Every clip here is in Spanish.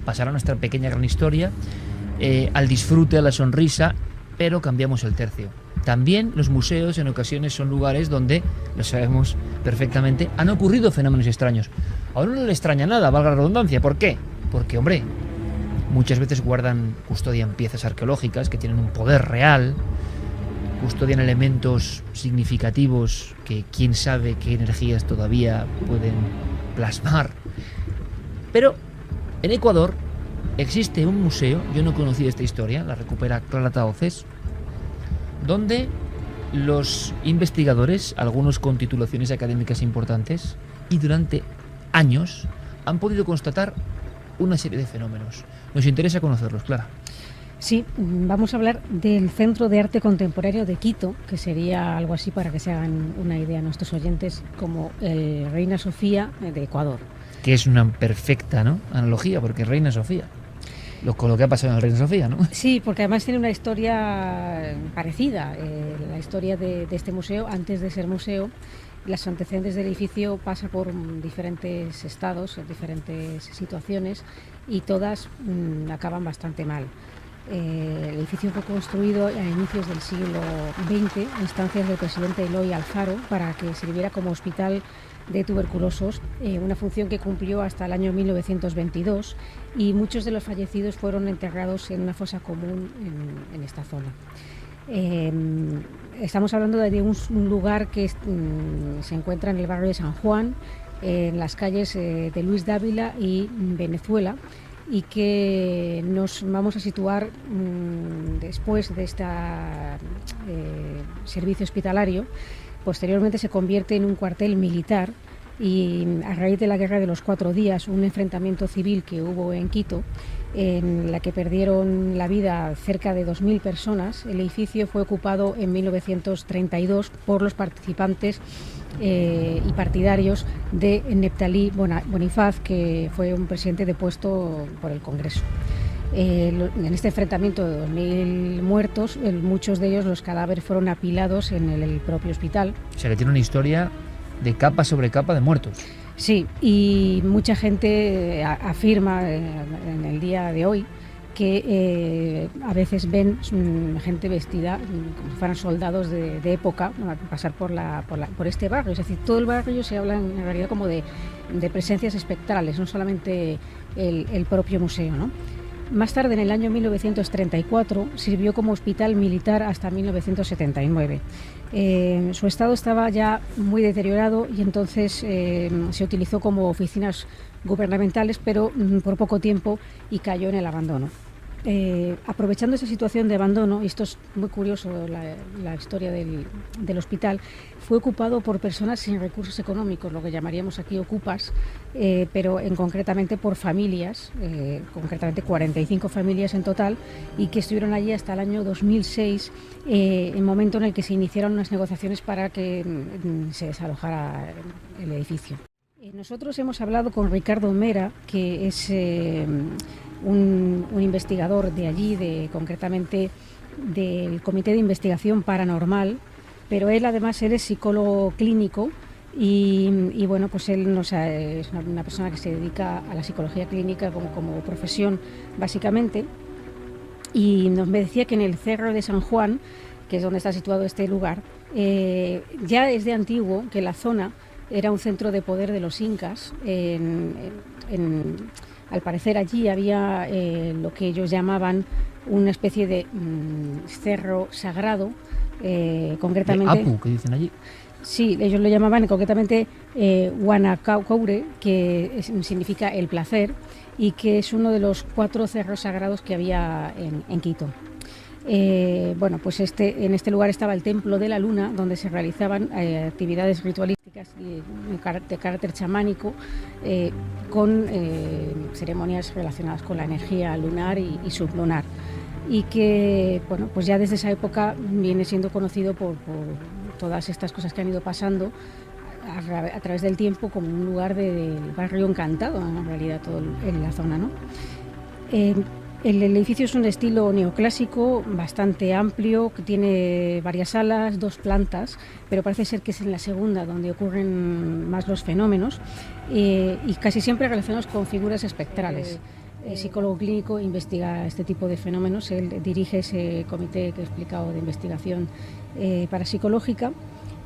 pasar a nuestra pequeña gran historia, al disfrute, a la sonrisa, pero cambiamos el tercio. También los museos en ocasiones son lugares donde, lo sabemos perfectamente, han ocurrido fenómenos extraños. A uno no le extraña nada, valga la redundancia. ¿Por qué? Porque, hombre, muchas veces custodian piezas arqueológicas que tienen un poder real, custodian elementos significativos que quién sabe qué energías todavía pueden plasmar. Pero en Ecuador existe un museo, yo no conocía esta historia, la recupera Clara Tahoces, donde los investigadores, algunos con titulaciones académicas importantes, y durante años han podido constatar una serie de fenómenos. Nos interesa conocerlos, Clara. Sí, vamos a hablar del Centro de Arte Contemporáneo de Quito, que sería algo así, para que se hagan una idea nuestros oyentes, como el Reina Sofía de Ecuador. Que es una perfecta, ¿no?, analogía, porque Reina Sofía, con lo que ha pasado en el Reina Sofía, ¿no? Sí, porque además tiene una historia parecida. La historia de este museo, antes de ser museo, los antecedentes del edificio pasa por diferentes estados, diferentes situaciones, y todas acaban bastante mal. El edificio fue construido a inicios del siglo XX a instancias del presidente Eloy Alfaro para que sirviera como hospital de tuberculosos, una función que cumplió hasta el año 1922, y muchos de los fallecidos fueron enterrados en una fosa común en esta zona. Estamos hablando de un lugar que se encuentra en el barrio de San Juan, en las calles de Luis Dávila y Venezuela, y que nos vamos a situar después de este servicio hospitalario. Posteriormente se convierte en un cuartel militar, y a raíz de la Guerra de los 4 días, un enfrentamiento civil que hubo en Quito, en la que perdieron la vida cerca de 2.000 personas, el edificio fue ocupado en 1932 por los participantes y partidarios de Neptalí Bonifaz, que fue un presidente depuesto por el Congreso. En este enfrentamiento de 2.000 muertos, muchos de ellos, los cadáveres, fueron apilados en el propio hospital. O sea, que tiene una historia de capa sobre capa de muertos. Sí, y mucha gente afirma en el día de hoy que a veces ven gente vestida como si fueran soldados de época pasar por este barrio. Es decir, todo el barrio se habla en realidad como de presencias espectrales, no solamente el propio museo, ¿no? Más tarde, en el año 1934, sirvió como hospital militar hasta 1979. Su estado estaba ya muy deteriorado, y entonces se utilizó como oficinas gubernamentales, pero por poco tiempo, y cayó en el abandono. Aprovechando esa situación de abandono, y esto es muy curioso, la historia del hospital, fue ocupado por personas sin recursos económicos, lo que llamaríamos aquí ocupas, pero concretamente por familias, concretamente 45 familias en total, y que estuvieron allí hasta el año 2006, el momento en el que se iniciaron unas negociaciones para que se desalojara el edificio. Nosotros hemos hablado con Ricardo Mera, que es un investigador de allí, concretamente del Comité de Investigación Paranormal, pero él es psicólogo clínico, y bueno, pues él es una persona que se dedica a la psicología clínica como profesión, básicamente, y nos decía que en el Cerro de San Juan, que es donde está situado este lugar, ya es de antiguo que la zona era un centro de poder de los incas. Al parecer allí había lo que ellos llamaban una especie de cerro sagrado, concretamente... De Apu, que dicen allí. Sí, ellos lo llamaban concretamente Huanacaure, que significa el placer, y que es uno de los 4 cerros sagrados que había en Quito. Bueno, pues en este lugar estaba el Templo de la Luna, donde se realizaban actividades ritualísticas de carácter chamánico, con ceremonias relacionadas con la energía lunar y sublunar, y que, bueno, pues ya desde esa época viene siendo conocido por todas estas cosas que han ido pasando a través del tiempo como un lugar del barrio encantado, en realidad, todo en la zona, ¿no? El edificio es un estilo neoclásico bastante amplio, que tiene varias salas, 2 plantas, pero parece ser que es en la segunda donde ocurren más los fenómenos, y casi siempre relacionados con figuras espectrales. es psicólogo clínico, investiga este tipo de fenómenos. Él dirige ese comité que he explicado de investigación parapsicológica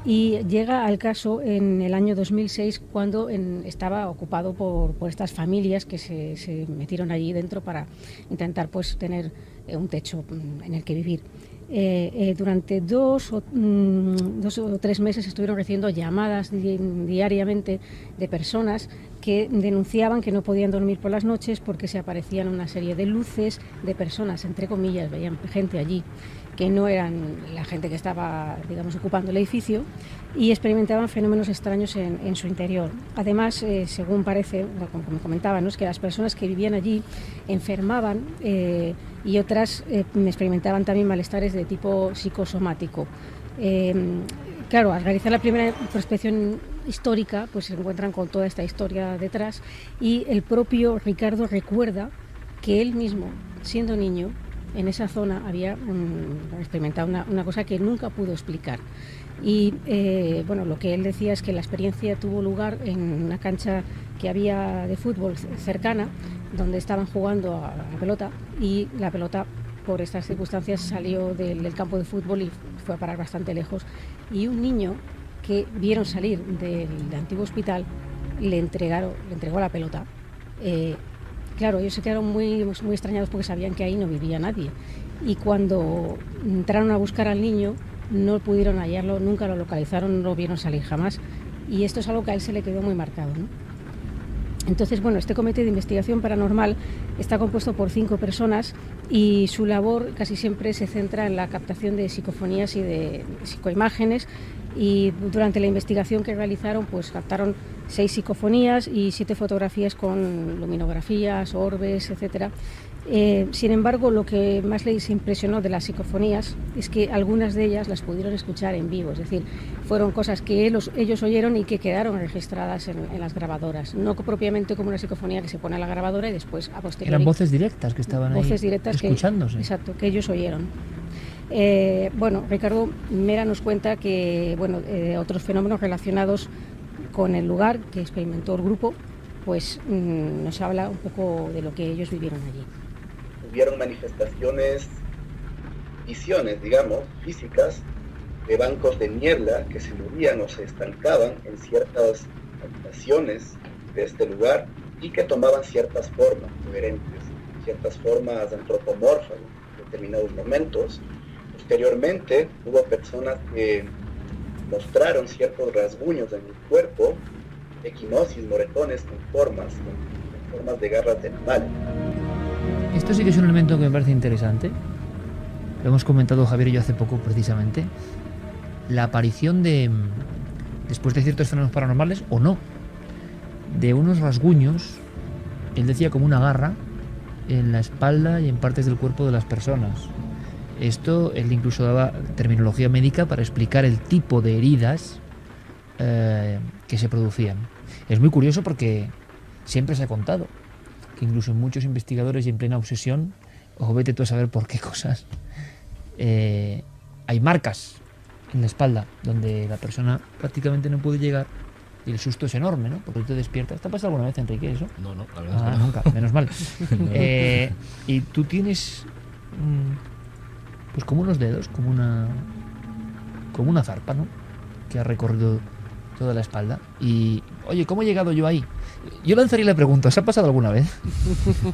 y llega al caso en el año 2006 cuando estaba ocupado por estas familias que se metieron allí dentro para intentar pues tener un techo en el que vivir. Durante 2 o 3 meses estuvieron recibiendo llamadas diariamente de personas que denunciaban que no podían dormir por las noches porque se aparecían una serie de luces de personas, entre comillas, veían gente allí que no eran la gente que estaba, digamos, ocupando el edificio, y experimentaban fenómenos extraños en su interior. Además, según parece, como me comentaban, ¿no?, es que las personas que vivían allí enfermaban y otras experimentaban también malestares de tipo psicosomático. Claro, al realizar la primera prospección histórica, pues se encuentran con toda esta historia detrás, y el propio Ricardo recuerda que él mismo, siendo niño, en esa zona había experimentado una cosa que nunca pudo explicar. Y bueno, lo que él decía es que la experiencia tuvo lugar en una cancha que había de fútbol cercana, donde estaban jugando a la pelota, y la pelota, por estas circunstancias, salió del campo de fútbol y fue a parar bastante lejos. Y un niño que vieron salir del antiguo hospital le entregó la pelota. Claro, ellos se quedaron muy extrañados porque sabían que ahí no vivía nadie. Y cuando entraron a buscar al niño, no pudieron hallarlo, nunca lo localizaron, no lo vieron salir jamás. Y esto es algo que a él se le quedó muy marcado, ¿no? Entonces, bueno, este comité de investigación paranormal está compuesto por 5 personas y su labor casi siempre se centra en la captación de psicofonías y de psicoimágenes, y durante la investigación que realizaron pues captaron 6 psicofonías y 7 fotografías con luminografías, orbes, etcétera. Sin embargo, lo que más les impresionó de las psicofonías es que algunas de ellas las pudieron escuchar en vivo, es decir, fueron cosas que ellos oyeron y que quedaron registradas en las grabadoras, no propiamente como una psicofonía que se pone a la grabadora y después a posteriori. Eran voces directas que estaban ahí escuchándose. Exacto, que ellos oyeron. Bueno, Ricardo Mera nos cuenta que otros fenómenos relacionados con el lugar que experimentó el grupo, pues nos habla un poco de lo que ellos vivieron allí. Hubieron manifestaciones, visiones, digamos, físicas, de bancos de niebla que se movían o se estancaban en ciertas habitaciones de este lugar y que tomaban ciertas formas coherentes, ciertas formas antropomorfas en determinados momentos. Posteriormente hubo personas que mostraron ciertos rasguños en el cuerpo, equimosis, moretones con formas de garras de animal. Esto sí que es un elemento que me parece interesante. Lo hemos comentado Javier y yo hace poco precisamente. La aparición después de ciertos fenómenos paranormales, o no, de unos rasguños, él decía como una garra, en la espalda y en partes del cuerpo de las personas. Esto, él incluso daba terminología médica para explicar el tipo de heridas que se producían. Es muy curioso porque siempre se ha contado que incluso muchos investigadores y en plena obsesión, ojo, vete tú a saber por qué cosas, hay marcas en la espalda donde la persona prácticamente no puede llegar y el susto es enorme, ¿no? Porque tú te despiertas. ¿Te ha pasado alguna vez, Enrique, eso? No, la verdad es que no. Nunca, menos mal. Y tú tienes pues como unos dedos, como una zarpa, ¿no?, que ha recorrido toda la espalda. Y, oye, ¿cómo he llegado yo ahí? Yo lanzaría la pregunta, ¿os ha pasado alguna vez?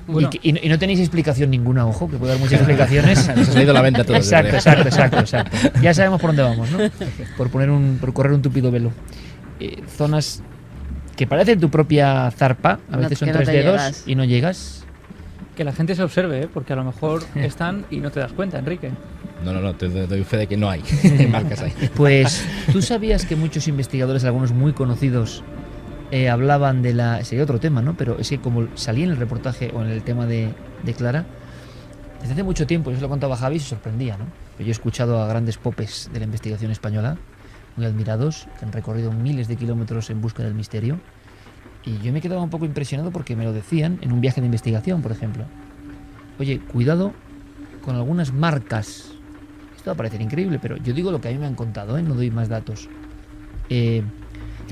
Bueno. Y no tenéis explicación ninguna, ojo, que puede dar muchas explicaciones. Nos ha salido la venta todo. Exacto. Ya sabemos por dónde vamos, ¿no? Por correr un tupido velo. Zonas que parecen tu propia zarpa, a veces son 3 dedos llegas. Y no llegas. Que la gente se observe, porque a lo mejor están y no te das cuenta, Enrique. No, te doy fe de que no hay marcas ahí. Pues, ¿tú sabías que muchos investigadores, algunos muy conocidos, hablaban de sería otro tema, ¿no? Pero es que como salía en el reportaje o en el tema de Clara, desde hace mucho tiempo, yo se lo contaba a Javi y se sorprendía, ¿no? Yo he escuchado a grandes popes de la investigación española, muy admirados, que han recorrido miles de kilómetros en busca del misterio. Y yo me quedaba un poco impresionado porque me lo decían en un viaje de investigación, por ejemplo. Oye, cuidado con algunas marcas. Esto va a parecer increíble, pero yo digo lo que a mí me han contado, no doy más datos. Que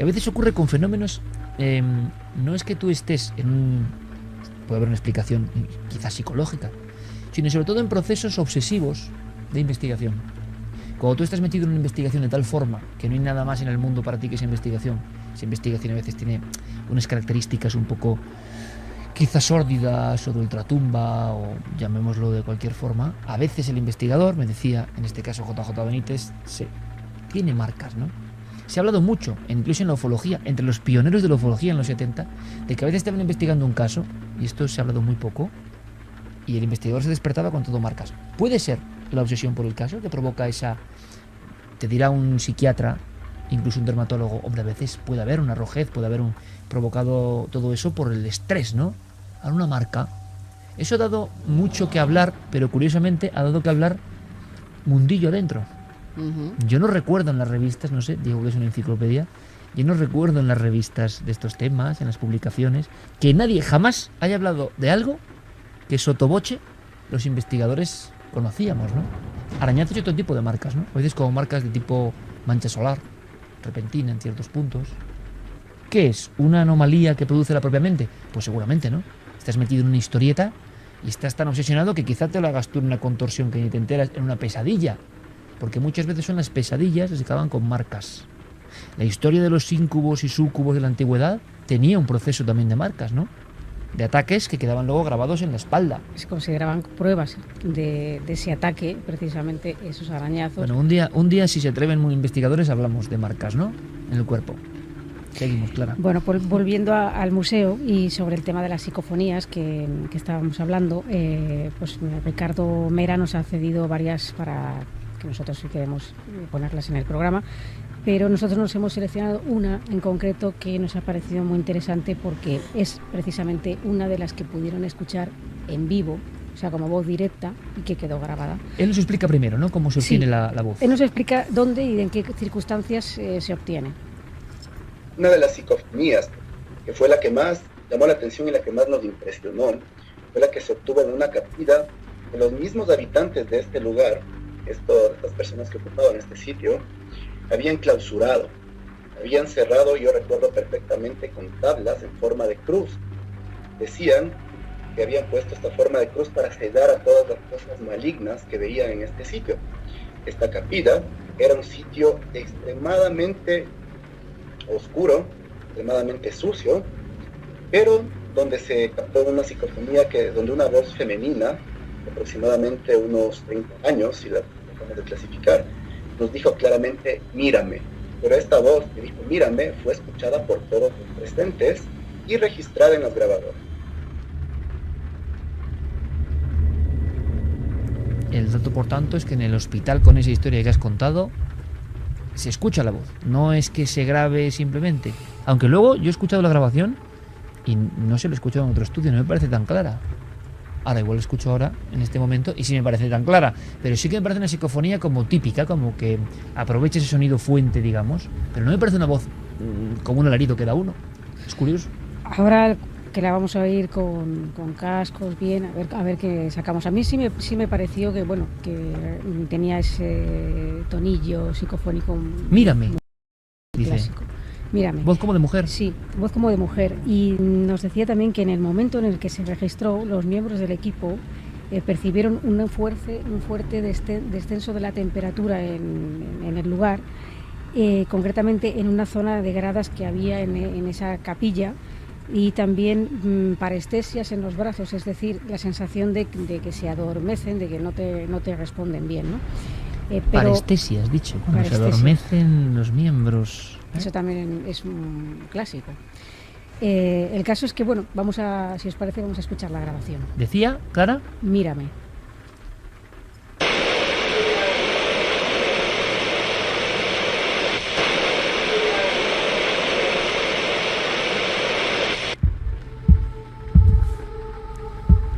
a veces ocurre con fenómenos. No es que tú estés puede haber una explicación quizás psicológica, sino sobre todo en procesos obsesivos de investigación. Cuando tú estás metido en una investigación de tal forma que no hay nada más en el mundo para ti que esa investigación a veces tiene unas características un poco quizás sórdidas o de ultratumba o llamémoslo de cualquier forma, a veces el investigador, me decía en este caso JJ Benítez, tiene marcas, ¿no? Se ha hablado mucho, incluso en la ufología, entre los pioneros de la ufología en los 70, de que a veces estaban investigando un caso, y esto se ha hablado muy poco, y el investigador se despertaba con todo marcas. Puede ser la obsesión por el caso que provoca esa, te dirá un psiquiatra, incluso un dermatólogo, hombre, a veces puede haber una rojez, puede haber provocado todo eso por el estrés, ¿no? A una marca. Eso ha dado mucho que hablar, pero curiosamente ha dado que hablar mundillo adentro. Yo no recuerdo en las revistas, no sé, digo que es una enciclopedia, yo no recuerdo en las revistas de estos temas, en las publicaciones, que nadie jamás haya hablado de algo que sotoboche los investigadores conocíamos, ¿no? Arañazos y otro tipo de marcas, ¿no? A veces como marcas de tipo mancha solar, repentina en ciertos puntos. ¿Qué es? ¿Una anomalía que produce la propia mente? Pues seguramente, ¿no? Estás metido en una historieta y estás tan obsesionado que quizá te lo hagas tú en una contorsión que ni te enteras, en una pesadilla. Porque muchas veces son las pesadillas que se acaban con marcas. La historia de los íncubos y súcubos de la antigüedad tenía un proceso también de marcas, ¿no? De ataques que quedaban luego grabados en la espalda. Se consideraban pruebas de ese ataque, precisamente esos arañazos. Bueno, un día si se atreven muy investigadores hablamos de marcas, ¿no? En el cuerpo. Seguimos, Clara. Bueno, volviendo al museo y sobre el tema de las psicofonías que estábamos hablando, pues Ricardo Mera nos ha cedido varias para que nosotros sí queremos ponerlas en el programa, pero nosotros nos hemos seleccionado una en concreto que nos ha parecido muy interesante porque es precisamente una de las que pudieron escuchar en vivo, o sea, como voz directa y que quedó grabada. Él nos explica primero, ¿no?, cómo se obtiene la voz. Él nos explica dónde y en qué circunstancias se obtiene. Una de las psicofonías, que fue la que más llamó la atención y la que más nos impresionó, fue la que se obtuvo en una capilla de los mismos habitantes de este lugar. Estas personas que ocupaban este sitio habían clausurado, habían cerrado, yo recuerdo perfectamente, con tablas en forma de cruz. Decían que habían puesto esta forma de cruz para sedar a todas las cosas malignas que veían en este sitio. Esta capilla era un sitio extremadamente oscuro, extremadamente sucio, pero donde se captó una psicofonía donde una voz femenina, aproximadamente unos 30 años, si la dejamos de clasificar, nos dijo claramente, mírame. Pero esta voz que dijo, mírame, fue escuchada por todos los presentes y registrada en las grabadoras. El dato, por tanto, es que en el hospital, con esa historia que has contado, se escucha la voz. No es que se grabe simplemente. Aunque luego yo he escuchado la grabación y no se lo he escuchado en otro estudio, no me parece tan clara. Ahora igual lo escucho ahora, en este momento, y sí me parece tan clara. Pero sí que me parece una psicofonía como típica, como que aprovecha ese sonido fuente, digamos. Pero no me parece una voz como un alarido que da uno. Es curioso. Ahora que la vamos a oír con cascos, bien, a ver qué sacamos. A mí sí me pareció que, bueno, que tenía ese tonillo psicofónico. Mírame, dice. Clásico. Mírame. ¿Voz como de mujer? Sí, voz como de mujer. Y nos decía también que en el momento en el que se registró, los miembros del equipo percibieron un fuerte descenso de la temperatura en el lugar, concretamente en una zona de gradas que había en esa capilla, y también parestesias en los brazos, es decir, la sensación de que se adormecen, de que no te responden bien, ¿no? Parestesia, has dicho, cuando parestesia. se adormecen los miembros. Eso también es un clásico. El caso es que, bueno, si os parece, vamos a escuchar la grabación. ¿Decía, Clara? Mírame.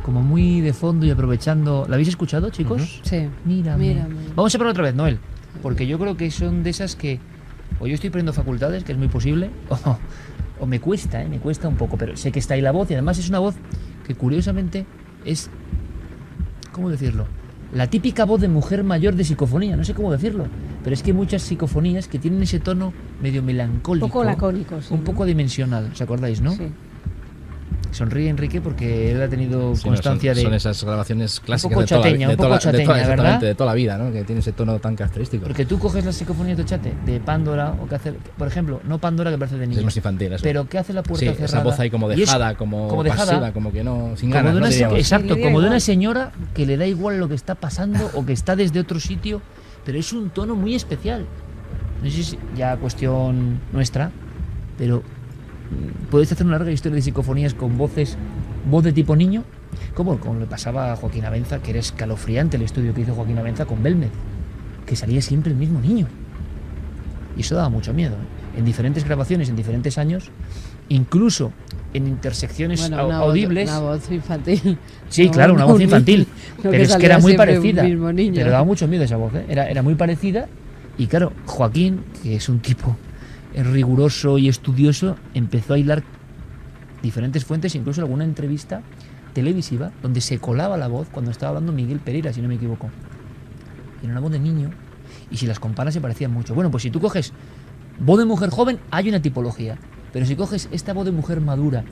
Como muy de fondo y aprovechando. ¿La habéis escuchado, chicos? Sí. Mírame. Vamos a probar otra vez, Noel. Porque yo creo que son de esas que o yo estoy perdiendo facultades, que es muy posible, o me cuesta un poco, pero sé que está ahí la voz, y además es una voz que curiosamente es, ¿cómo decirlo?, la típica voz de mujer mayor de psicofonía, no sé cómo decirlo, pero es que hay muchas psicofonías que tienen ese tono medio melancólico, un poco lacónico, sí, un poco dimensional, ¿os acordáis, no? Sí. Sonríe Enrique porque él ha tenido Sí, no, constancia son de... esas grabaciones clásicas poco de toda, chateña, de un toda poco la- de toda- chateña, ¿verdad? exactamente, de toda la vida, ¿no? Que tiene ese tono tan característico. Porque tú coges las psicofonías de Ochate, de Pándora, o que hace... Por ejemplo, no Pándora, que parece de niño. Es más infantil eso. Pero que hace la puerta Sí, cerrada. esa voz ahí como Y es dejada, como dejada, pasiva, como que no, sin como ganas, de ¿no? una Diríamos. exacto, Sí, le da como de una igual. señora que le da igual lo que está pasando o que está desde otro sitio, pero es un tono muy especial. No sé si es ya cuestión nuestra, pero puedes hacer una larga historia de psicofonías con voz de tipo niño, como le pasaba a Joaquín Abenza, que era escalofriante el estudio que hizo Joaquín Abenza con Belmez, que salía siempre el mismo niño. Y eso daba mucho miedo, ¿eh? En diferentes grabaciones, en diferentes años, incluso en intersecciones Bueno, audibles. Una voz infantil. Sí, No, claro, una no voz un infantil. niño, no Pero es que salía era muy siempre un parecida. mismo niño. Pero daba mucho miedo esa voz, ¿eh? Era muy parecida. Y claro, Joaquín, que es un tipo riguroso y estudioso, empezó a hilar diferentes fuentes, incluso alguna entrevista televisiva, donde se colaba la voz cuando estaba hablando Miguel Pereira, si no me equivoco. Y era una voz de niño. Y si las comparas se parecían mucho. Bueno, pues si tú coges voz de mujer joven, hay una tipología. Pero si coges esta voz de mujer madura,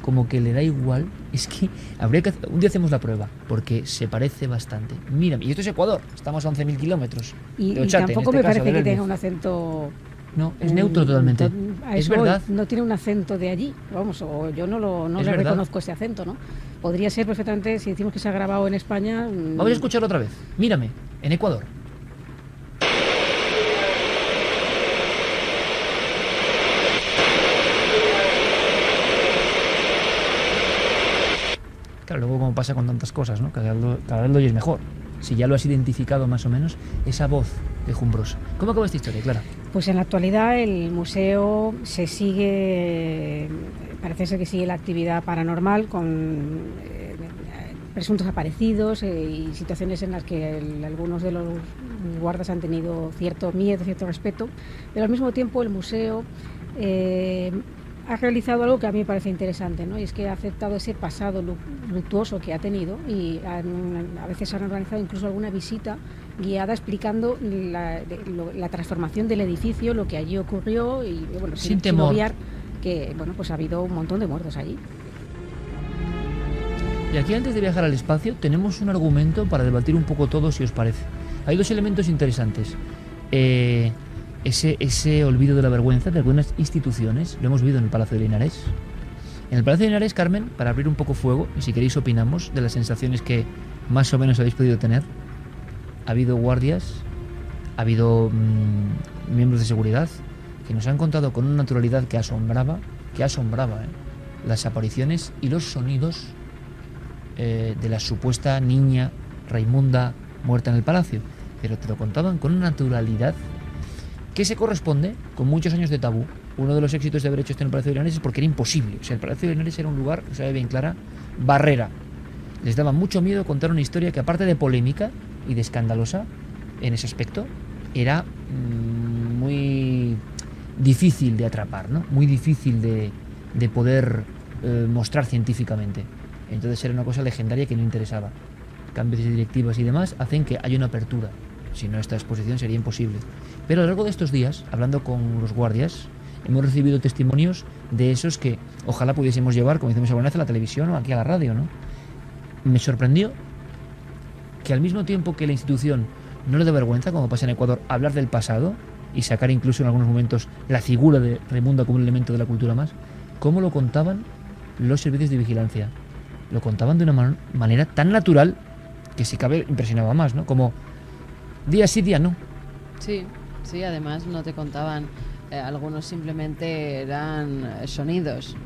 como que le da igual, es que habría que un día hacemos la prueba, porque se parece bastante. Mira, y esto es Ecuador, estamos a 11.000 kilómetros Y, de y Ochate, tampoco en me este caso, parece que de tenga Belmez. un acento... No, es neutro totalmente. A Es eso voy, verdad. no tiene un acento de allí, vamos, o yo no Es le verdad. reconozco ese acento, ¿no? Podría ser perfectamente, si decimos que se ha grabado en España... Vamos a escucharlo otra vez. Mírame, en Ecuador. Claro, luego como pasa con tantas cosas, ¿no? Cada vez lo oyes mejor. Si ya lo has identificado más o menos, esa voz quejumbrosa. ¿Cómo acaba esta historia, Clara? Pues en la actualidad el museo se sigue, parece ser que sigue la actividad paranormal con presuntos aparecidos y situaciones en las que algunos de los guardas han tenido cierto miedo, cierto respeto, pero al mismo tiempo el museo ha realizado algo que a mí me parece interesante, ¿no? Y es que ha aceptado ese pasado luctuoso que ha tenido y a veces han organizado incluso alguna visita guiada explicando la transformación del edificio, lo que allí ocurrió y bueno, Sin temor. obviar que bueno, pues ha habido un montón de muertos allí. Y aquí antes de viajar al espacio tenemos un argumento para debatir un poco todo, si os parece. Hay dos elementos interesantes. Ese olvido de la vergüenza de algunas instituciones, lo hemos vivido en el Palacio de Linares. En el Palacio de Linares, Carmen, para abrir un poco fuego, y si queréis opinamos de las sensaciones que más o menos habéis podido tener, ha habido guardias, ha habido miembros de seguridad que nos han contado con una naturalidad que asombraba, las apariciones y los sonidos de la supuesta niña Raimunda muerta en el palacio, pero te lo contaban con una naturalidad que se corresponde con muchos años de tabú. Uno de los éxitos de haber hecho esto en el Palacio de Linares es porque era imposible. O sea, el Palacio de Linares era un lugar, se sabe bien clara, barrera. Les daba mucho miedo contar una historia que, aparte de polémica y de escandalosa en ese aspecto, era muy difícil de atrapar, ¿no? Muy difícil de poder mostrar científicamente. Entonces era una cosa legendaria que no interesaba. Cambios de directivas y demás hacen que haya una apertura. Si no, esta exposición sería imposible. Pero a lo largo de estos días, hablando con los guardias, hemos recibido testimonios de esos que ojalá pudiésemos llevar, como decimos alguna vez, a la televisión o aquí a la radio, ¿no? Me sorprendió que al mismo tiempo que la institución no le da vergüenza, como pasa en Ecuador, hablar del pasado y sacar incluso en algunos momentos la figura de Raimunda como un elemento de la cultura más, cómo lo contaban los servicios de vigilancia. Lo contaban de una manera tan natural que, si cabe, impresionaba más, ¿no? Como día sí, día no. Sí, además no te contaban, algunos simplemente eran sonidos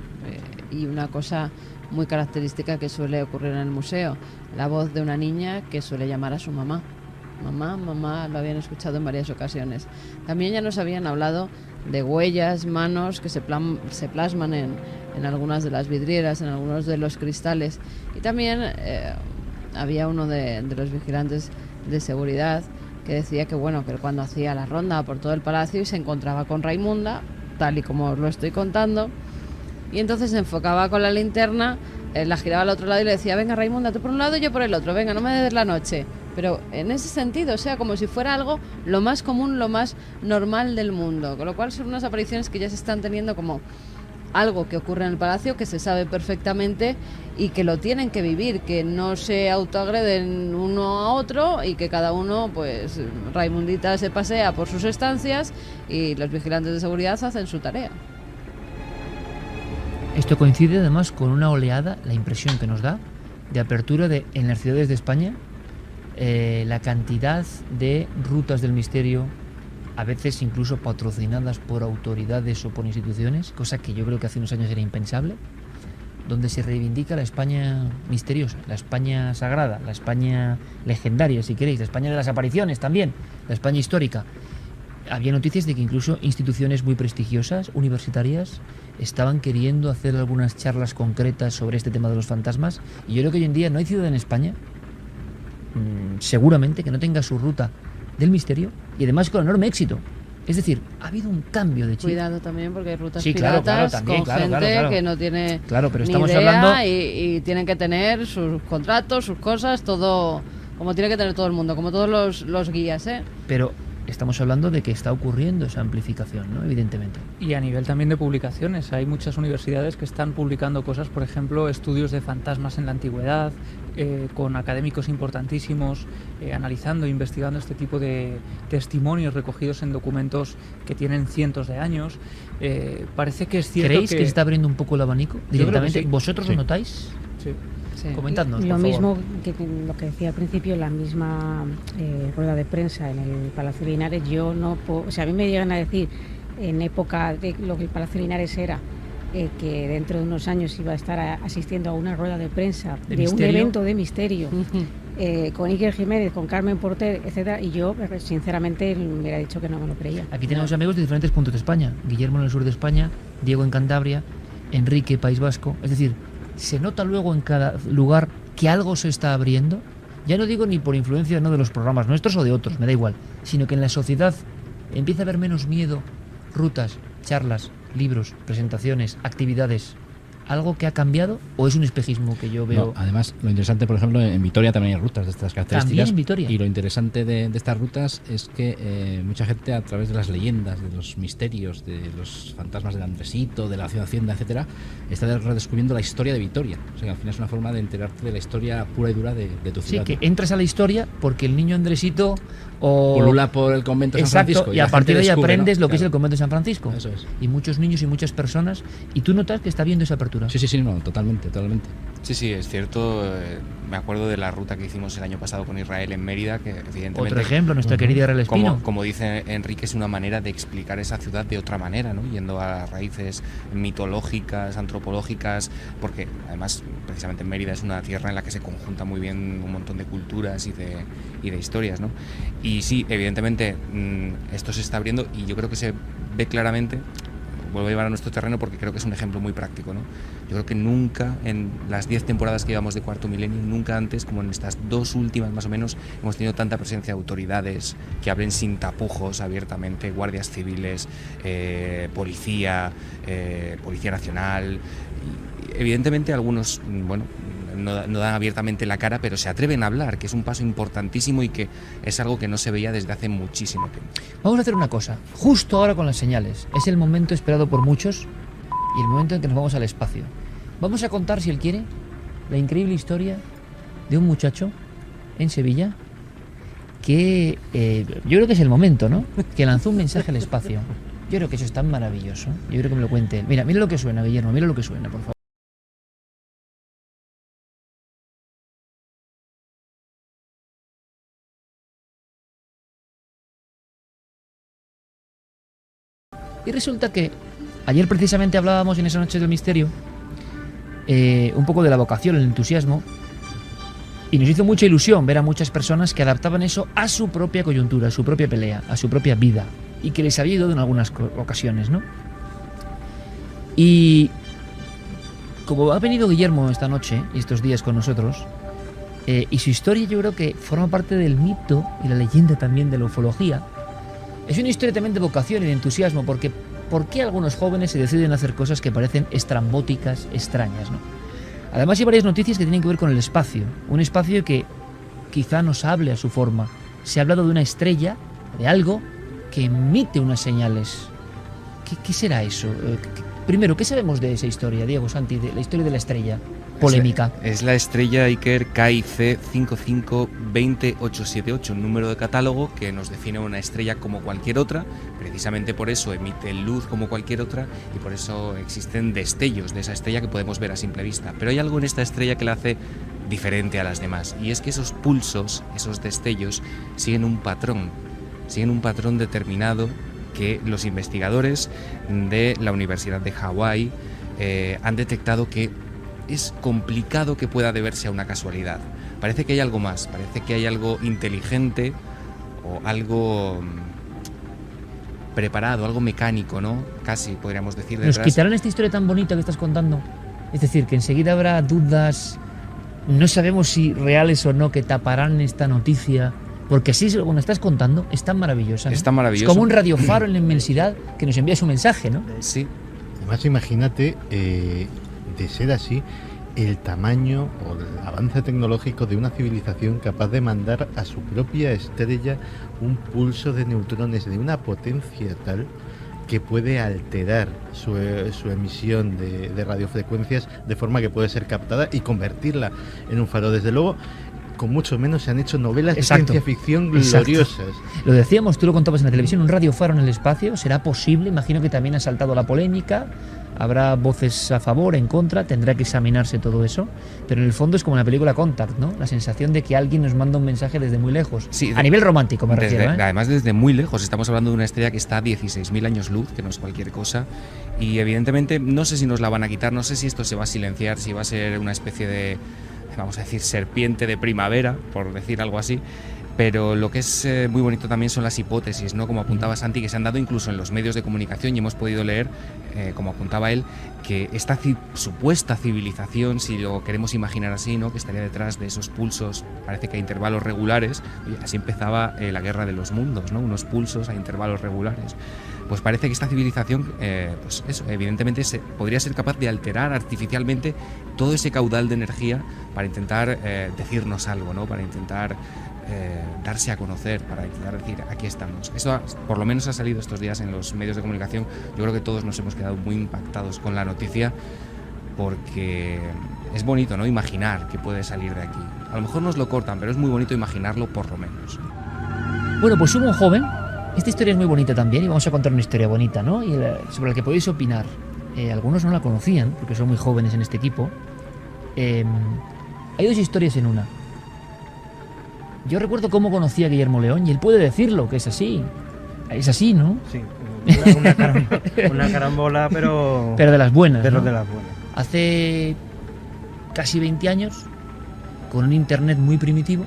y una cosa muy característica que suele ocurrir en el museo, la voz de una niña que suele llamar a su mamá. Mamá, lo habían escuchado en varias ocasiones. También ya nos habían hablado de huellas, manos que se plasman en algunas de las vidrieras, en algunos de los cristales. Y también había uno de los vigilantes de seguridad que decía que bueno, que cuando hacía la ronda por todo el palacio y se encontraba con Raimunda, tal y como os lo estoy contando, y entonces se enfocaba con la linterna, la giraba al otro lado y le decía: venga Raimunda, tú por un lado y yo por el otro, venga, no me des la noche. Pero en ese sentido, o sea, como si fuera algo lo más común, lo más normal del mundo, con lo cual son unas apariciones que ya se están teniendo como algo que ocurre en el palacio que se sabe perfectamente y que lo tienen que vivir, que no se autoagreden uno a otro y que cada uno, pues Raimundita se pasea por sus estancias y los vigilantes de seguridad hacen su tarea. Esto coincide además con una oleada, la impresión que nos da, de apertura en las ciudades de España, la cantidad de rutas del misterio, a veces incluso patrocinadas por autoridades o por instituciones, cosa que yo creo que hace unos años era impensable, donde se reivindica la España misteriosa, la España sagrada, la España legendaria, si queréis, la España de las apariciones también, la España histórica. Había noticias de que incluso instituciones muy prestigiosas, universitarias, estaban queriendo hacer algunas charlas concretas sobre este tema de los fantasmas, y yo creo que hoy en día no hay ciudad en España, seguramente, que no tenga su ruta del misterio, y además con enorme éxito. Es decir, ha habido un cambio de chip. Cuidado también porque hay rutas Sí, claro, piratas también, con gente que no tiene pero ni estamos idea hablando... y tienen que tener sus contratos, sus cosas, todo como tiene que tener todo el mundo, como todos los guías, ¿eh? Pero estamos hablando de que está ocurriendo esa amplificación, ¿no? Evidentemente. Y a nivel también de publicaciones, hay muchas universidades que están publicando cosas, por ejemplo, estudios de fantasmas en la antigüedad, con académicos importantísimos, analizando e investigando este tipo de testimonios recogidos en documentos que tienen cientos de años. Parece que es cierto. ¿Creéis que se está abriendo un poco el abanico directamente? Sí. ¿Vosotros Sí. lo notáis? Sí. Sí. Comentadnos, Lo por favor. mismo que lo que decía al principio, la misma rueda de prensa en el Palacio de Linares. Yo no puedo, o sea, a mí me llegan a decir en época de lo que el Palacio de Linares era, que dentro de unos años iba a estar asistiendo a una rueda de prensa ¿De de un misterio? evento de misterio con Iker Jiménez, con Carmen Porter, etcétera, y yo sinceramente me hubiera dicho que no me lo creía. Aquí tenemos amigos de diferentes puntos de España. Guillermo en el sur de España, Diego en Cantabria, Enrique, País Vasco. Es decir, se nota luego en cada lugar que algo se está abriendo. Ya no digo ni por influencia no de los programas nuestros o de otros, me da igual, sino que en la sociedad empieza a haber menos miedo, rutas, charlas, libros, presentaciones, actividades. ¿Algo que ha cambiado o es un espejismo que yo veo? No, además, lo interesante, por ejemplo, en Vitoria también hay rutas de estas características. También en Vitoria. Y lo interesante de estas rutas es que mucha gente, a través de las leyendas, de los misterios, de los fantasmas del Andresito, de la Ciudad Hacienda, etcétera, está redescubriendo la historia de Vitoria. O sea, que al final es una forma de enterarte de la historia pura y dura de tu Sí, ciudad. que entras a la historia porque el niño Andresito o... Pulula por el convento de San Exacto, Francisco. y a la partir gente de ahí descubre, aprendes ¿no? lo que es el Claro. convento de San Francisco. Eso es. Y muchos niños y muchas personas. Y tú notas que está viendo esa apertura. Sí, no, totalmente. Sí, es cierto. Me acuerdo de la ruta que hicimos el año pasado con Israel en Mérida, que evidentemente... Otro ejemplo, nuestra querida Israel Espino. Como dice Enrique, es una manera de explicar esa ciudad de otra manera, ¿no? Yendo a raíces mitológicas, antropológicas, porque además precisamente Mérida es una tierra en la que se conjunta muy bien un montón de culturas y de historias, ¿no? Y sí, evidentemente esto se está abriendo y yo creo que se ve claramente. Vuelvo a llevar a nuestro terreno porque creo que es un ejemplo muy práctico, ¿no? Yo creo que nunca, en las 10 temporadas que llevamos de Cuarto Milenio, nunca antes, como en estas 2 últimas más o menos, hemos tenido tanta presencia de autoridades que hablen sin tapujos abiertamente, guardias civiles, policía, Policía Nacional. Y, evidentemente algunos, bueno, no dan abiertamente la cara, pero se atreven a hablar, que es un paso importantísimo y que es algo que no se veía desde hace muchísimo tiempo. Vamos a hacer una cosa, justo ahora con las señales. Es el momento esperado por muchos y el momento en que nos vamos al espacio. Vamos a contar, si él quiere, la increíble historia de un muchacho en Sevilla que yo creo que es el momento, ¿no? Que lanzó un mensaje al espacio. Yo creo que eso es tan maravilloso. Yo creo que me lo cuente él. Mira lo que suena, Guillermo, mira lo que suena, por favor. Y resulta que ayer precisamente hablábamos en esa noche del misterio un poco de la vocación, el entusiasmo, y nos hizo mucha ilusión ver a muchas personas que adaptaban eso a su propia coyuntura, a su propia pelea, a su propia vida, y que les había ido en algunas ocasiones, ¿no? Y como ha venido Guillermo esta noche y estos días con nosotros, y su historia yo creo que forma parte del mito y la leyenda también de la ufología. Es una historia también de vocación y de entusiasmo, porque ¿por qué algunos jóvenes se deciden a hacer cosas que parecen estrambóticas, extrañas, ¿no? Además hay varias noticias que tienen que ver con el espacio, un espacio que quizá nos hable a su forma. Se ha hablado de una estrella, de algo que emite unas señales. ¿Qué será eso? primero, ¿qué sabemos de esa historia, Diego, Santi, de la historia de la estrella? Polémica. Es la estrella Iker KIC 5520878, un número de catálogo que nos define una estrella como cualquier otra. Precisamente por eso emite luz como cualquier otra y por eso existen destellos de esa estrella que podemos ver a simple vista. Pero hay algo en esta estrella que la hace diferente a las demás, y es que esos pulsos, esos destellos, siguen un patrón determinado que los investigadores de la Universidad de Hawái han detectado que es complicado que pueda deberse a una casualidad. Parece que hay algo más, parece que hay algo inteligente o algo preparado, algo mecánico, ¿no? Casi podríamos decir detrás. ¿Nos quitarán esta historia tan bonita que estás contando? Es decir, que enseguida habrá dudas, no sabemos si reales o no, que taparán esta noticia, porque así, como estás contando, es tan maravillosa, ¿no? Es tan maravilloso. Es como un radiofaro en la inmensidad que nos envía su mensaje, ¿no? Sí. Además, imagínate, de ser así, el tamaño o el avance tecnológico de una civilización capaz de mandar a su propia estrella un pulso de neutrones de una potencia tal que puede alterar su emisión de radiofrecuencias de forma que puede ser captada y convertirla en un faro. Desde luego, con mucho menos se han hecho novelas de ciencia ficción gloriosas. Lo decíamos, tú lo contabas en la televisión, un radiofaro en el espacio, ¿será posible? Imagino que también ha saltado la polémica, habrá voces a favor, en contra, tendrá que examinarse todo eso, pero en el fondo es como en la película Contact, ¿no? La sensación de que alguien nos manda un mensaje desde muy lejos. Sí, a nivel romántico me refiero, ¿eh? Además, desde muy lejos, estamos hablando de una estrella que está a 16.000 años luz, que no es cualquier cosa, y evidentemente no sé si nos la van a quitar, no sé si esto se va a silenciar, si va a ser una especie de, vamos a decir, serpiente de primavera, por decir algo así. Pero lo que es muy bonito también son las hipótesis, ¿no? Como apuntaba Santi, que se han dado incluso en los medios de comunicación, y hemos podido leer, como apuntaba él, que esta supuesta civilización, si lo queremos imaginar así, ¿no? Que estaría detrás de esos pulsos, parece que a intervalos regulares, y así empezaba la guerra de los mundos, ¿no? Unos pulsos a intervalos regulares. Pues parece que esta civilización, pues eso, evidentemente podría ser capaz de alterar artificialmente todo ese caudal de energía para intentar decirnos algo, ¿no? Para intentar darse a conocer, para intentar decir aquí estamos. Eso por lo menos ha salido estos días en los medios de comunicación. Yo creo que todos nos hemos quedado muy impactados con la noticia, porque es bonito, ¿no? Imaginar que puede salir de aquí. A lo mejor nos lo cortan, pero es muy bonito imaginarlo por lo menos. Bueno, pues hubo un joven, esta historia es muy bonita también, y vamos a contar una historia bonita, ¿no? Y sobre la que podéis opinar. Algunos no la conocían, porque son muy jóvenes en este equipo. Hay dos historias en una. Yo recuerdo cómo conocí a Guillermo León, y él puede decirlo, que es así. Es así, ¿no? Sí, una carambola, pero de las buenas, pero ¿no? de las buenas. Hace casi 20 años, con un internet muy primitivo,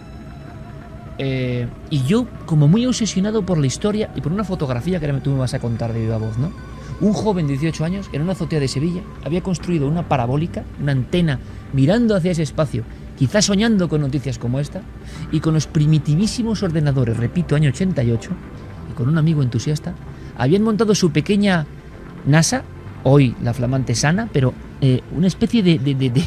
y yo como muy obsesionado por la historia y por una fotografía que ahora tú me vas a contar de viva voz, ¿no? Un joven de 18 años, en una azotea de Sevilla, había construido una parabólica, una antena, mirando hacia ese espacio, quizás soñando con noticias como esta, y con los primitivísimos ordenadores, repito, año 88, y con un amigo entusiasta, habían montado su pequeña NASA, hoy la flamante Sana, pero una especie de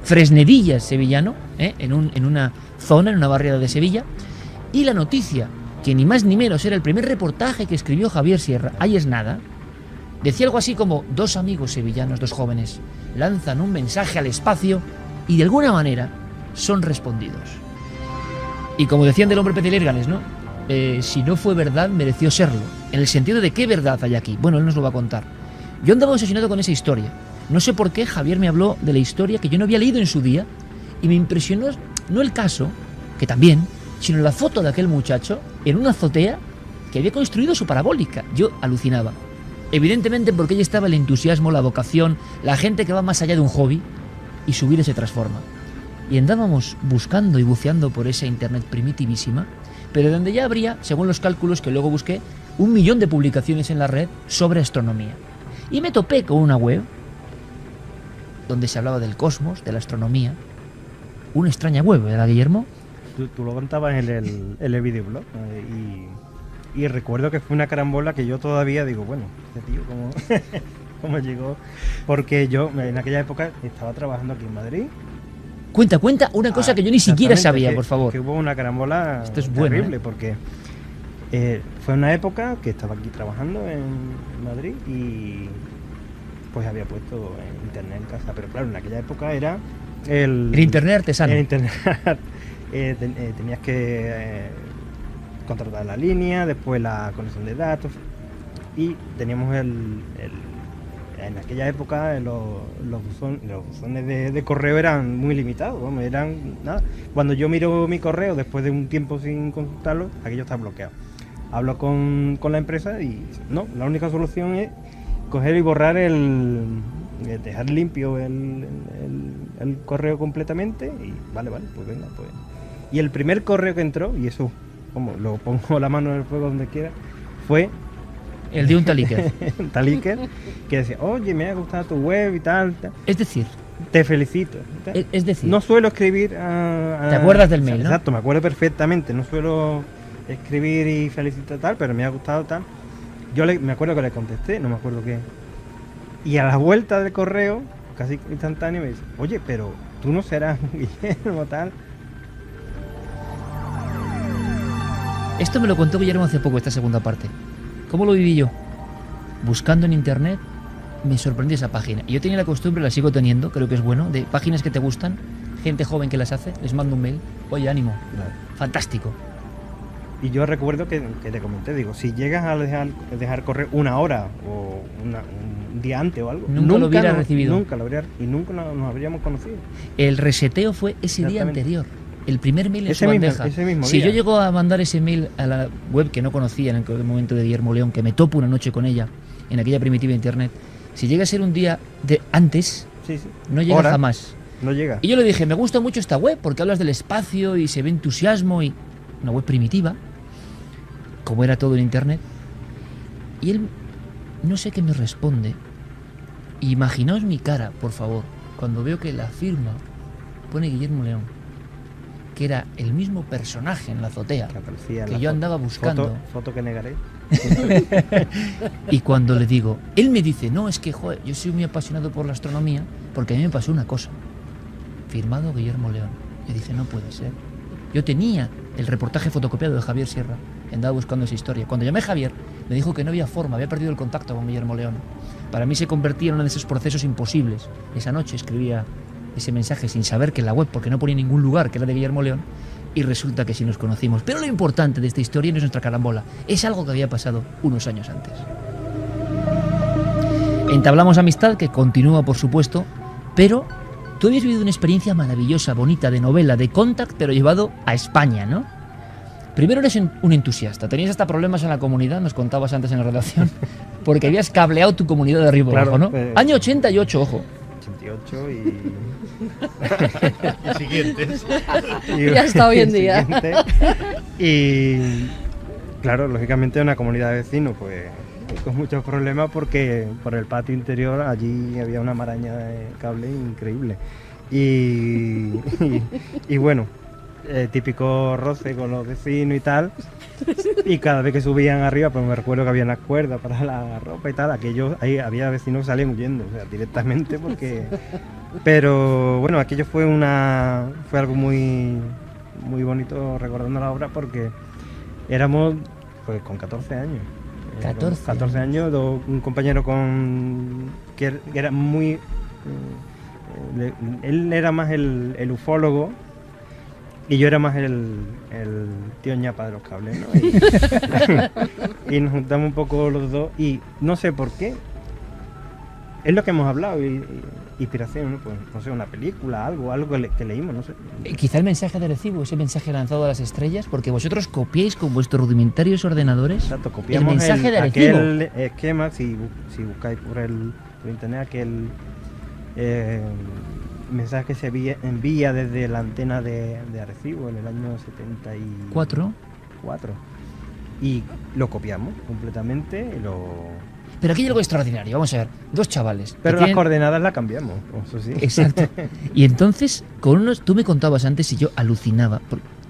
Fresnedillas sevillano, en una zona, en una barriada de Sevilla, y la noticia, que ni más ni menos era el primer reportaje que escribió Javier Sierra, ahí es nada, decía algo así como: dos amigos sevillanos, dos jóvenes, lanzan un mensaje al espacio y de alguna manera son respondidos. Y como decían del hombre Petilérganes, ¿no? Si no fue verdad, mereció serlo. En el sentido de qué verdad hay aquí. Bueno, él nos lo va a contar. Yo andaba obsesionado con esa historia. No sé por qué Javier me habló de la historia que yo no había leído en su día, y me impresionó no el caso, que también, sino la foto de aquel muchacho en una azotea que había construido su parabólica. Yo alucinaba. Evidentemente porque ahí estaba el entusiasmo, la vocación, la gente que va más allá de un hobby, y su vida se transforma. Y andábamos buscando y buceando por esa internet primitivísima, pero donde ya habría, según los cálculos que luego busqué, 1 millón de publicaciones en la red sobre astronomía. Y me topé con una web donde se hablaba del cosmos, de la astronomía. Una extraña web, ¿verdad, Guillermo? Tú lo contabas en el videoblog, y recuerdo que fue una carambola que yo todavía digo, bueno, este tío cómo llegó, porque yo en aquella época estaba trabajando aquí en Madrid. Cuenta una cosa que yo ni siquiera sabía, por favor. Que hubo una carambola terrible, porque fue una época que estaba aquí trabajando en Madrid, pues había puesto internet en casa. Pero claro, en aquella época era el internet artesano. El internet tenías que contratar la línea, después la conexión de datos, y teníamos en aquella época los buzones de correo eran muy limitados, vamos, eran nada. Cuando yo miro mi correo después de un tiempo sin consultarlo, aquello está bloqueado. Hablo con la empresa y no, la única solución es coger y borrar dejar limpio el correo completamente, y vale, pues venga, pues. Y el primer correo que entró, y eso, como lo pongo la mano en el fuego donde quiera, fue el de un Taliker. Taliker, que decía, oye, me ha gustado tu web y tal. Es decir, te felicito. Es decir, no suelo escribir ¿te acuerdas del mail, no? Exacto, me acuerdo perfectamente. No suelo escribir y felicitar tal, pero me ha gustado tal. Yo me acuerdo que le contesté, no me acuerdo qué. Y a la vuelta del correo, casi instantáneo, me dice, oye, pero tú no serás Guillermo tal. Esto me lo contó Guillermo hace poco, esta segunda parte. ¿Cómo lo viví yo? Buscando en internet, me sorprendió esa página. Y yo tenía la costumbre, la sigo teniendo, creo que es bueno, de páginas que te gustan, gente joven que las hace, les mando un mail, oye, ánimo, fantástico. Y yo recuerdo que te comenté, digo, si llegas a dejar correr una hora o un día antes o algo, nunca lo hubiera recibido. Nunca lo habría, y nunca nos habríamos conocido. El reseteo fue ese día anterior. El primer mail en su bandeja. Ese mismo si día. yo llego a mandar ese mail a la web que no conocía en aquel momento de Guillermo León, que me topo una noche con ella en aquella primitiva internet, si llega a ser un día de antes, sí. No llega jamás. No llega. Y yo le dije, me gusta mucho esta web porque hablas del espacio y se ve entusiasmo, y una web primitiva, como era todo en internet. Y él, no sé qué me responde. Imaginaos mi cara, por favor, cuando veo que la firma pone Guillermo León, que era el mismo personaje en la azotea que yo andaba buscando. Foto que negaré. Y cuando le digo, él me dice, no, es que joder, yo soy muy apasionado por la astronomía, porque a mí me pasó una cosa, firmado Guillermo León. Yo dije, no puede ser. Yo tenía el reportaje fotocopiado de Javier Sierra, andaba buscando esa historia. Cuando llamé a Javier, me dijo que no había forma, había perdido el contacto con Guillermo León. Para mí se convertía en uno de esos procesos imposibles. Esa noche escribía ese mensaje sin saber que en la web, porque no ponía ningún lugar que era de Guillermo León, y resulta que sí nos conocimos. Pero lo importante de esta historia no es nuestra carambola, es algo que había pasado unos años antes. Entablamos amistad, que continúa por supuesto, pero tú habías vivido una experiencia maravillosa, bonita, de novela, de Contact, pero llevado a España, ¿no? Primero eres un entusiasta, tenías hasta problemas en la comunidad, nos contabas antes en la redacción, porque habías cableado tu comunidad de arriba abajo, ¿no? Año 88, ojo. 88 y siguientes. Y hasta hoy en día. Y claro, lógicamente una comunidad de vecinos, pues con muchos problemas, porque por el patio interior allí había una maraña de cable increíble. Y bueno, típico roce con los vecinos y tal. Y cada vez que subían arriba, pues me recuerdo que había unas cuerdas para la ropa y tal. Ahí había vecinos que salían huyendo, o sea, directamente, porque. Pero bueno, aquello fue algo muy muy bonito recordando la obra, porque éramos pues con 14 años. 14 años, un compañero que era muy. Él era más el ufólogo. Y yo era más el tío ñapa de los cables, ¿no? Y nos juntamos un poco los dos, y no sé por qué. Es lo que hemos hablado, y inspiración, ¿no? Pues, no sé, una película, algo que leímos, no sé. Quizá el mensaje de Recibo, ese mensaje lanzado a las estrellas, porque vosotros copiáis con vuestros rudimentarios ordenadores. Exacto, copiamos el mensaje de Arecibo. Aquel esquema, si buscáis por internet, aquel mensaje que se envía desde la antena de Arecibo en el año 74. Y lo copiamos completamente. Pero aquí hay algo extraordinario, vamos a ver, dos chavales. Pero las coordenadas las cambiamos, eso sí. Exacto. Y entonces, tú me contabas antes y yo alucinaba.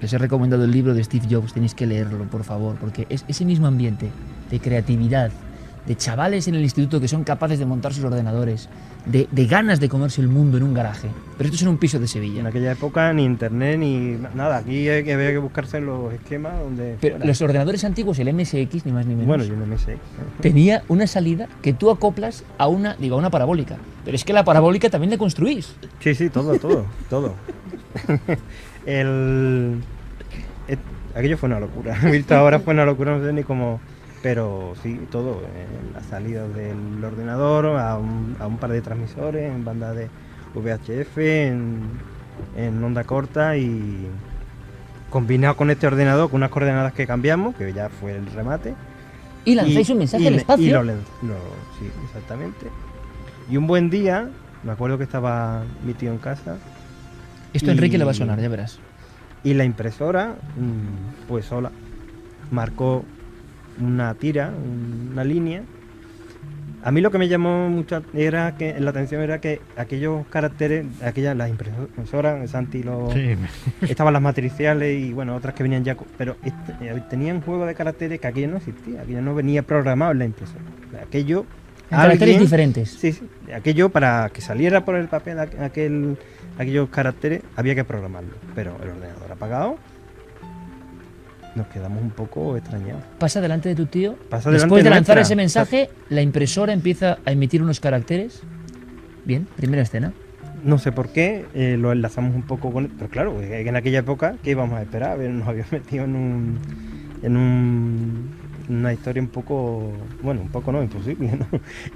Les he recomendado el libro de Steve Jobs, tenéis que leerlo, por favor, porque es ese mismo ambiente de creatividad, de chavales en el instituto que son capaces de montar sus ordenadores, de ganas de comerse el mundo en un garaje. Pero esto es en un piso de En Sevilla. aquella época ni internet ni nada, aquí había que buscarse los esquemas donde... Pero fuera. los ordenadores antiguos, el MSX, ni más ni menos, Bueno, yo no me sé. tenía una salida que tú acoplas a una parabólica. Pero es que la parabólica también la construís. Sí, todo. Aquello fue una locura. Visto ahora fue una locura, no sé ni cómo... Pero sí, todo. La salida del ordenador a un par de transmisores en banda de VHF, en onda corta y combinado con este ordenador con unas coordenadas que cambiamos, que ya fue el remate. Y lanzáis un mensaje al espacio. Sí, exactamente. Y un buen día, me acuerdo que estaba mi tío en casa. Esto a Enrique le va a sonar, ya verás. Y la impresora, pues sola, marcó una tira, una línea. A mí lo que me llamó mucho la atención era que aquellos caracteres, las impresoras, Santi, estaban las matriciales y bueno, otras que venían ya, pero tenían juego de caracteres que aquello no existía, aquello no venía programado en la impresora. Aquello... Caracteres diferentes. Sí, aquello para que saliera por el papel aquellos caracteres había que programarlo, pero el ordenador apagado, nos quedamos un poco extrañados. Pasa delante de tu tío. Después Después de lanzar ese mensaje, la impresora empieza a emitir unos caracteres. Bien, primera escena. No sé por qué, lo enlazamos un poco con... Pero claro, en aquella época, ¿qué íbamos a esperar? Nos habíamos metido en una historia un poco... Bueno, un poco no, imposible, ¿no?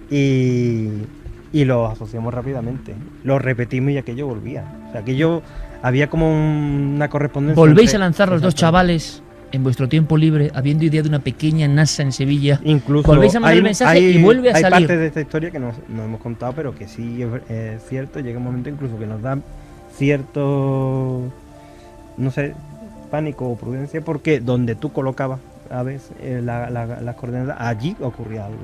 Y lo asociamos rápidamente. Lo repetimos y aquello volvía. O sea, aquello había como una correspondencia. Volvéis a lanzar los dos chavales en vuestro tiempo libre, habiendo idea de una pequeña NASA en Sevilla. Incluso volvéis a mandar el mensaje y vuelve a salir. Hay partes de esta historia que no hemos contado, pero que sí es cierto. Llega un momento incluso que nos da cierto, no sé, pánico o prudencia, porque donde tú colocabas a veces las coordenadas, allí ocurría algo.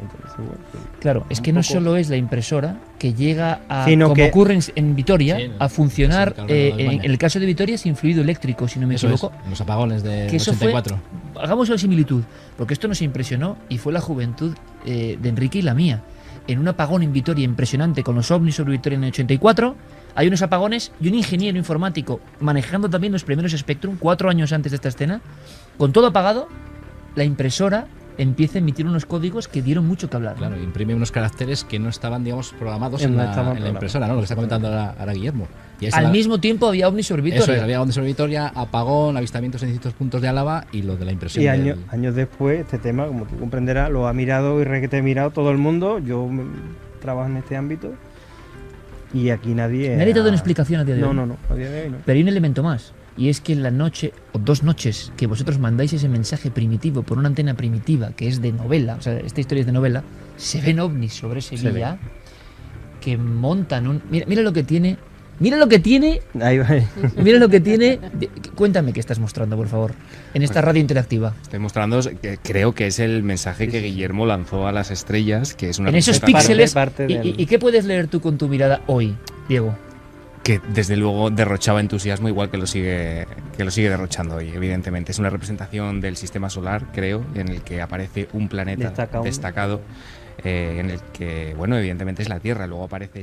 Entonces, bueno, claro, es que no solo es la impresora que llega a, como ocurre en Vitoria, sí, a funcionar, en el caso de Vitoria, sin fluido eléctrico, si no me equivoco. Es, los apagones de que eso 84. Hagamos la similitud, porque esto nos impresionó y fue la juventud de Enrique y la mía. En un apagón en Vitoria impresionante con los ovnis sobre Vitoria en el 84, hay unos apagones y un ingeniero informático manejando también los primeros Spectrum, 4 años antes de esta escena, con todo apagado, la impresora empieza a emitir unos códigos que dieron mucho que hablar. Claro, imprime unos caracteres que no estaban, digamos, programados en la impresora, ¿no? Lo que está comentando ahora Guillermo. Y al mismo tiempo había ovnis sobre Vitoria. Eso es, había ovnis sobre Vitoria, apagón, avistamientos en distintos puntos de Álava y lo de la impresión. Y años después, este tema, como tú comprenderás, lo ha mirado y requete ha mirado todo el mundo. Yo trabajo en este ámbito y aquí nadie te ha dado una explicación a día de hoy. No, a día de hoy no. Pero hay un elemento más. Y es que en la noche, o 2 noches, que vosotros mandáis ese mensaje primitivo por una antena primitiva, que es de novela, o sea, esta historia es de novela, se ven ovnis sobre Sevilla, que montan un... Mira lo que tiene... Mira lo que tiene... Ahí va. Mira lo que tiene... Cuéntame qué estás mostrando, por favor, en esta radio interactiva. Estoy mostrando, creo que es el mensaje que Guillermo lanzó a las estrellas, que es una... En esos píxeles... ¿Y qué puedes leer tú con tu mirada hoy, Diego? Que desde luego derrochaba entusiasmo, igual que lo sigue derrochando hoy, evidentemente. Es una representación del sistema solar, creo, en el que aparece un planeta destacado, en el que, bueno, evidentemente es la Tierra. Luego aparece